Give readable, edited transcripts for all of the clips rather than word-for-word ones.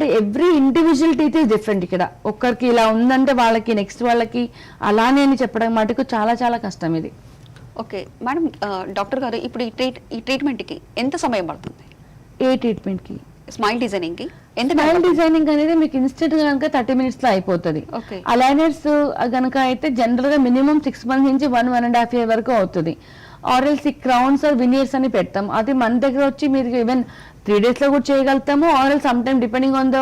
అంటే every individual teeth is different. ఇక్కడ ఒక్కరికి ఇలా ఉందంటే వాళ్ళకి నెక్స్ట్ వాళ్ళకి అలానే అని చెప్పడం మటుకు చాలా చాలా కష్టం ఇది. ఓకే మేడం, డాక్టర్ గారు ఇప్పుడు ఈ ట్రీట్మెంట్కి ఎంత సమయం పడుతుంది? ఏ ట్రీట్మెంట్కి? స్మైల్ డిజైనింగ్ కి ఎంత? స్మైల్ డిజైనింగ్ అనేది మీకు ఇన్స్టెంట్ గా కనుక 30 minutes లో అయిపోతుంది. అలైనర్స్ కనుక అయితే జనరల్ గా మినిమం 6 months నుంచి 1.5 years వరకు అవుతుంది. ఆర్ఎల్స్ క్రౌన్స్ వినియర్స్ అని పెడతాం. అది మన దగ్గర వచ్చి మీరు ఈవెన్ 3 days లో కూడా చేయగలుగుతాము. ఆర్ఎల్ some time depending on the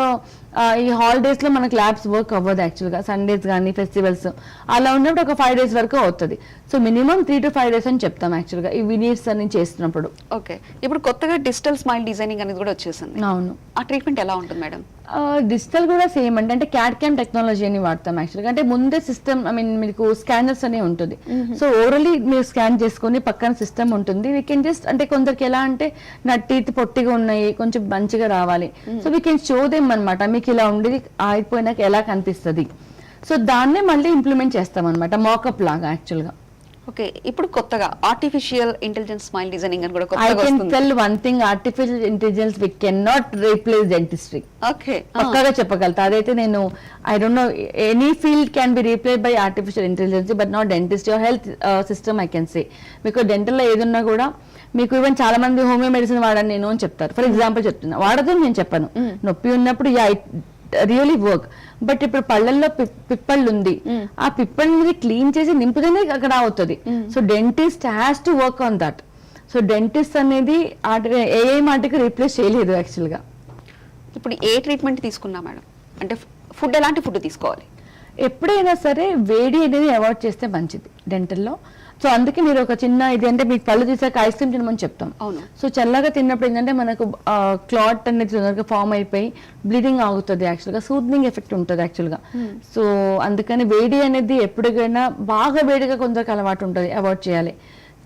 ఈ హాలిడేస్ లో మనకు ల్యాబ్స్ వర్క్ అవ్వదు యాక్చువల్గా, సండేస్ కానీ ఫెస్టివల్స్ అలా ఉన్నప్పుడు ఒక 5 days వరకు అవుతుంది. సో మినిమం 3 to 5 days అని చెప్తాం యాక్చువల్గా ఈ వినియర్స్ అని చేస్తున్నప్పుడు. ఓకే, ఇప్పుడు కొత్తగా డిజిటల్ స్మైల్ డిజైనింగ్ అనేది కూడా వచ్చేసింది. అవును, ఆ ట్రీట్మెంట్ ఎలా ఉంటుంది మేడం? డిజిటల్ కూడా సేమ్ అంటే క్యాడ్ క్యామ్ టెక్నాలజీ అని వాడతాం యాక్చువల్గా. అంటే ముందే సిస్టమ్ మీకు స్కానర్స్ అనే ఉంటుంది. సో ఓరలీ మీరు స్కాన్ చేసుకుని పక్కన సిస్టమ్ ఉంటుంది. వీ కెన్ జస్ట్ అంటే కొందరికి ఎలా అంటే నా టీత్ పొట్టిగా ఉన్నాయి కొంచెం మంచిగా రావాలి, so we can show them అనమాట మీకు ఇలా ఉండేది అయిపోయినాక ఎలా కనిపిస్తుంది. సో దాన్నే మళ్ళీ ఇంప్లిమెంట్ చేస్తాం అనమాట మాకప్ లాగా యాక్చువల్గా. ఓకే, ఇప్పుడు కొత్తగా ఆర్టిఫిషియల్ ఇంటెలిజెన్స్ స్మైల్ డిజైనింగ్ అని కూడా I can tell one thing, artificial intelligence we can not replace dentistry. Okay, పక్కాగా చెప్పగలుగుతా. అదైతే నేను I don't know any field can be replaced by artificial intelligence but not dentist or health system I can say. మీకు dental లో ఏదున్నా కూడా మీకు even చాలా మంది హోమియో మెడిసిన్ వాడని నేను అని చెప్తారు. ఫర్ ఎగ్జాంపుల్ చెప్తున్నా, వాడదని నేను చెప్పాను. నొప్పి ఉన్నప్పుడు రియలీ వర్క్. బట్ ఇప్పుడు పళ్ళల్లో పిప్పళ్ళు ఉంది, ఆ పిప్పళ్ళని క్లీన్ చేసి నింపుతేనే అక్కడ అవుతుంది. So dentist has to work on that. So dentist అనేది ఏ మాటకి రీప్లేస్ చేయలేదు యాక్చువల్గా. ఇప్పుడు ఏ ట్రీట్మెంట్ తీసుకున్నా మేడం, అంటే ఫుడ్ ఎలాంటి ఫుడ్ తీసుకోవాలి? ఎప్పుడైనా సరే వేడి అనేది అవాయిడ్ చేస్తే మంచిది డెంటల్లో. సో అందుకే మీరు ఒక చిన్న ఇది అంటే మీకు పళ్ళు తీసాక ఐస్ క్రీమ్ తినమని చెప్తాం. సో చల్లగా తిన్నప్పుడు ఏంటంటే మనకు క్లాట్ అనేది తొందరగా ఫామ్ అయిపోయి బ్లీడింగ్ ఆగుతుంది యాక్చువల్గా, సూత్నింగ్ ఎఫెక్ట్ ఉంటుంది యాక్చువల్గా. సో అందుకని వేడి అనేది ఎప్పటికైనా బాగా వేడిగా కొందరికి అలవాటు ఉంటుంది, అవాయిడ్ చేయాలి.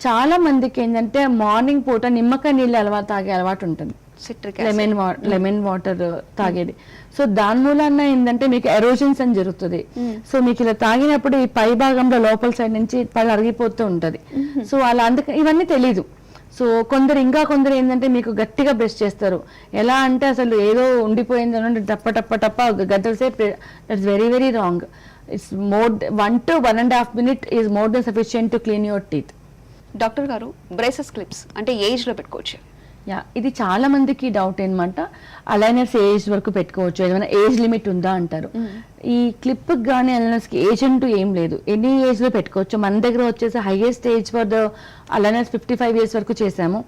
చాలా మందికి ఏంటంటే మార్నింగ్ పూట నిమ్మకాయ నీళ్ళు తాగే అలవాటు ఉంటుంది, లెమన్ వాటర్ తాగేది. సో దాని మూలన ఏంటంటే మీకు ఎరోజన్స్ అని జరుగుతుంది. సో మీకు ఇలా తాగినప్పుడు ఈ పై భాగంలో లోపల సైడ్ నుంచి పళ్ళు అరిగిపోతూ ఉంటది. సో అలా అందుకని ఇవన్నీ తెలీదు. సో కొందరు ఏంటంటే మీకు గట్టిగా బ్రష్ చేస్తారు. ఎలా అంటే అసలు ఏదో ఉండిపోయింది అని టప్ప టప్ప టప్ప గంటల సేపు. That's very very wrong. It's more 1 to 1.5 minutes is more than sufficient to clean your teeth. Doctor గారు, బ్రేసెస్ క్లిప్స్ అంటే ఏజ్ లో పెట్టుకోవచ్చు? ఇది చాలా మందికి డౌట్ అనమాట. అలైనర్స్ ఏజ్ వరకు పెట్టుకోవచ్చు, ఏదైనా ఏజ్ లిమిట్ ఉందా అంటారు. ఈ క్లిప్ కానీ అలైనర్స్ కి ఏజ్ అంటూ ఏం లేదు, ఎనీ ఏజ్ లో పెట్టుకోవచ్చు. మన దగ్గర వచ్చేసి highest age for the aligners 55 years వరకు చేసాము.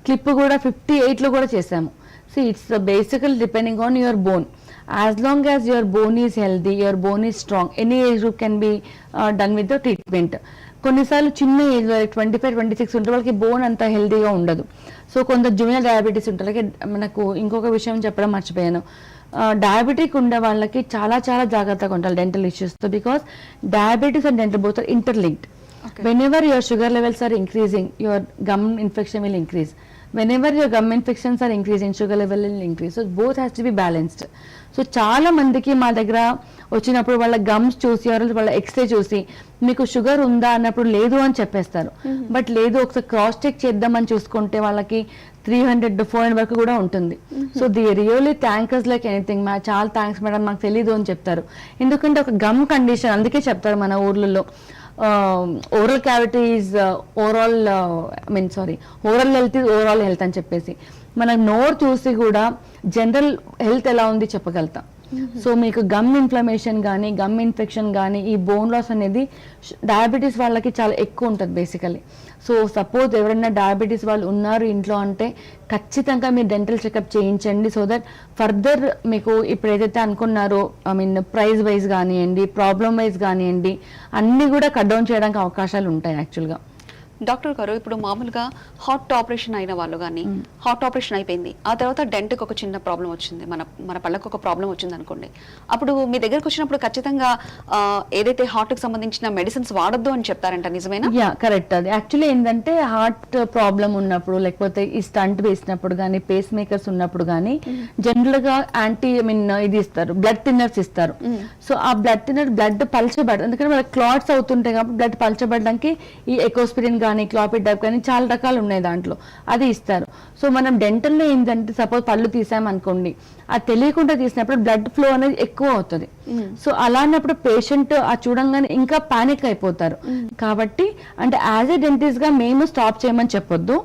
క్లిప్ కూడా 58 లో కూడా చేసాము. సో ఇట్స్ బేసికల్ depending on your bone. As long as your bone is healthy, your bone is strong, any age group can be done with the treatment. కొన్నిసార్లు చిన్న age 25-26 ఉంటే వాళ్ళకి బోన్ అంత హెల్తీగా ఉండదు. సో కొందరు జూనియర్ డయాబెటీస్ ఉంటారు. అలాగే మనకు ఇంకొక విషయం చెప్పడం మర్చిపోయాను, డయాబెటిక్ ఉండే వాళ్ళకి చాలా చాలా జాగ్రత్తగా ఉండాలి డెంటల్ ఇష్యూస్తో. Because diabetes and dental both are interlinked. Whenever your sugar levels are increasing, your gum infection will increase. Whenever your gum infections are increasing, sugar level will increase. So both has to be balanced. So చాలా మందికి మా దగ్గర వచ్చినప్పుడు వాళ్ళ gums చూసి వాళ్ళ x ray చూసి మీకు షుగర్ ఉందా అన్నప్పుడు లేదు అని చెప్పేస్తారు. బట్ లేదు, ఒకసారి క్రాస్ చెక్ చేద్దామని చూసుకుంటే వాళ్ళకి 300 to 400 వరకు కూడా ఉంటుంది. So the really thanks like anything. చాలా థ్యాంక్స్ మేడం, మాకు తెలీదు అని చెప్తారు. ఎందుకంటే ఒక గమ్ కండిషన్, అందుకే చెప్తారు మన ఊర్లలో oral cavity is overall oral health is overall health అని చెప్పేసి మన నోరు చూసి కూడా జనరల్ హెల్త్ ఎలా ఉంది చెప్పగలుగుతాం. సో మీకు గమ్ ఇన్ఫ్లమేషన్ కానీ గమ్ ఇన్ఫెక్షన్ కానీ ఈ బోన్ లాస్ అనేది డయాబెటీస్ వాళ్ళకి చాలా ఎక్కువ ఉంటుంది బేసికలీ. సో సపోజ్ ఎవరైనా డయాబెటీస్ వాళ్ళు ఉన్నారు ఇంట్లో అంటే ఖచ్చితంగా మీరు డెంటల్ చెకప్ చేయించండి. సో దట్ ఫర్దర్ మీకు ఇప్పుడు ఏదైతే అనుకున్నారో ప్రైస్ వైజ్ కానివ్వండి, ప్రాబ్లమ్ వైజ్ కానివ్వండి, అన్నీ కూడా కట్ డౌన్ చేయడానికి అవకాశాలు ఉంటాయి యాక్చువల్గా. డాక్టర్ గారు, ఇప్పుడు మామూలుగా హార్ట్ ఆపరేషన్ అయిన వాళ్ళు కానీ హార్ట్ ఆపరేషన్ అయిపోయింది, ఆ తర్వాత డెంట్కి ఒక చిన్న ప్రాబ్లం వచ్చింది, మన పళ్ళకు ఒక ప్రాబ్లం వచ్చింది అనుకోండి, అప్పుడు మీ దగ్గరకు వచ్చినప్పుడు ఖచ్చితంగా ఏదైతే హార్ట్కి సంబంధించిన మెడిసిన్స్ వాడొద్దు అని చెప్తారంట, నిజమేనా? Yeah, correct. అది యాక్చువల్లీ ఏంటంటే హార్ట్ ప్రాబ్లం ఉన్నప్పుడు లేకపోతే ఈ స్టంట్ వేసినప్పుడు కానీ పేస్ మేకర్స్ ఉన్నప్పుడు కానీ జనరల్ గా ఇది ఇస్తారు, బ్లడ్ థిన్నర్స్ ఇస్తారు. సో ఆ బ్లడ్ థిన్నర్ బ్లడ్ పల్చబడదు, ఎందుకంటే వాళ్ళకి క్లాట్స్ అవుతుంటాయి కాబట్టి బ్లడ్ పల్చబడడానికి ఈ ఎకోస్పిరిన్ కానీ క్లాపిడ్ డైప్ కానీ చాలా రకాలు ఉన్నాయి దాంట్లో, అది ఇస్తారు. సో మనం డెంటల్లో ఏంటంటే సపోజ్ పళ్ళు తీసామనుకోండి, అది తెలియకుండా తీసినప్పుడు బ్లడ్ ఫ్లో అనేది ఎక్కువ అవుతుంది. సో అలాంటప్పుడు పేషెంట్ ఆ చూడంగానే ఇంకా పానిక్ అయిపోతారు. కాబట్టి అంటే యాజ్ ఏ డెంటిస్ట్ గా మేము స్టాప్ చేయమని చెప్పొద్దు.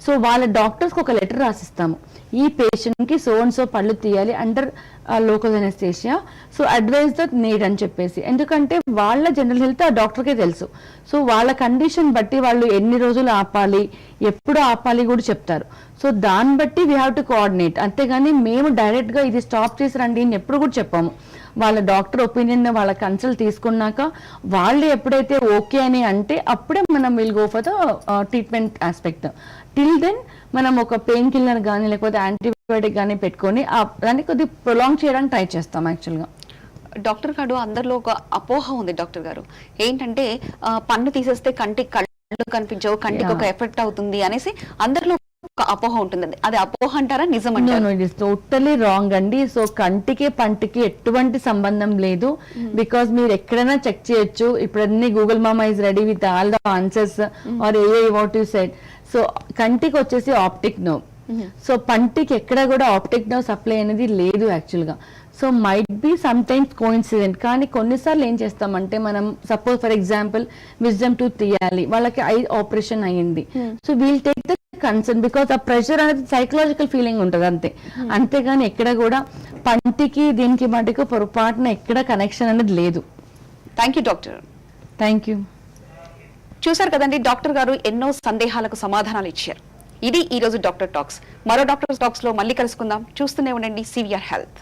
సో వాళ్ళ డాక్టర్స్ కి ఒక లెటర్ రాసిస్తాము, ఈ పేషెంట్ కి సో అండ్ సో పళ్ళు తీయాలి under local anaesthesia, so advise the need అని చెప్పేసి. ఎందుకంటే వాళ్ళ జనరల్ హెల్త్ ఆ డాక్టర్కే తెలుసు. సో వాళ్ళ కండిషన్ బట్టి వాళ్ళు ఎన్ని రోజులు ఆపాలి, ఎప్పుడు ఆపాలి కూడా చెప్తారు. సో దాన్ని బట్టి వీ హ్యావ్ టు కోఆర్డినేట్. అంతేగాని మేము డైరెక్ట్ గా ఇది స్టాప్ చేసి రండి అని ఎప్పుడు కూడా చెప్పాము. వాళ్ళ డాక్టర్ ఒపీనియన్, వాళ్ళ కన్సల్ట్ తీసుకున్నాక వాళ్ళు ఎప్పుడైతే ఓకే అని అంటే అప్పుడే మనం will go for the treatment aspect. Till then మనం ఒక పెయిన్ కిల్లర్ కానీ లేకపోతే యాంటీబయాటిక్ కానీ పెట్టుకొని దాన్ని కొద్దిగా ప్రొలాంగ్ చేయడానికి ట్రై చేస్తాం యాక్చువల్గా. డాక్టర్ గారు, అందరిలో ఒక అపోహ ఉంది డాక్టర్ గారు, ఏంటంటే పన్ను తీసేస్తే కంటికి కళ్ళు కనిపించవు, కంటికి ఒక ఎఫెక్ట్ అవుతుంది అనేసి అందరిలో ఒక అపోహ ఉంటుంది. అది అపోహ అంటారా, నిజం అంటారా? ఇట్ ఇస్ టోటలీ రాంగ్ అండి. సో కంటికి పంటికి ఎటువంటి సంబంధం లేదు. బికాస్ మీరు ఎక్కడైనా చెక్ చేయొచ్చు. ఇప్పుడు అన్ని గూగుల్ మామా is ready with all the answers or a what you said. So కంటికి వచ్చేసి ఆప్టిక్ నర్వ్, సో పంటికి ఎక్కడ కూడా ఆప్టిక్ నర్వ్ సప్లై అనేది లేదు యాక్చువల్ గా. So might be some times coincident, కానీ కొన్నిసార్లు ఏం చేస్తామంటే మనం suppose for example wisdom tooth తీయాలి, వాళ్ళకి ఐ ఆపరేషన్ అయ్యింది. So we'll take the concern because ఆ ప్రెషర్ అనేది సైకలాజికల్ ఫీలింగ్ ఉంటుంది అంతే. అంతేగాని ఎక్కడ కూడా పంటికి దీనికి మటుకు పొరపాటున ఎక్కడ కనెక్షన్ అనేది లేదు. Thank you doctor. Thank you. చూసారు కదండి, డాక్టర్ గారు ఎన్నో సందేహాలకు సమాధానాలు ఇచ్చారు. ఇది ఈ రోజు డాక్టర్ టాక్స్. మరో డాక్టర్ టాక్స్ లో మళ్ళీ కలుసుకుందాం. చూస్తూనే ఉండండి సివిఆర్ హెల్త్.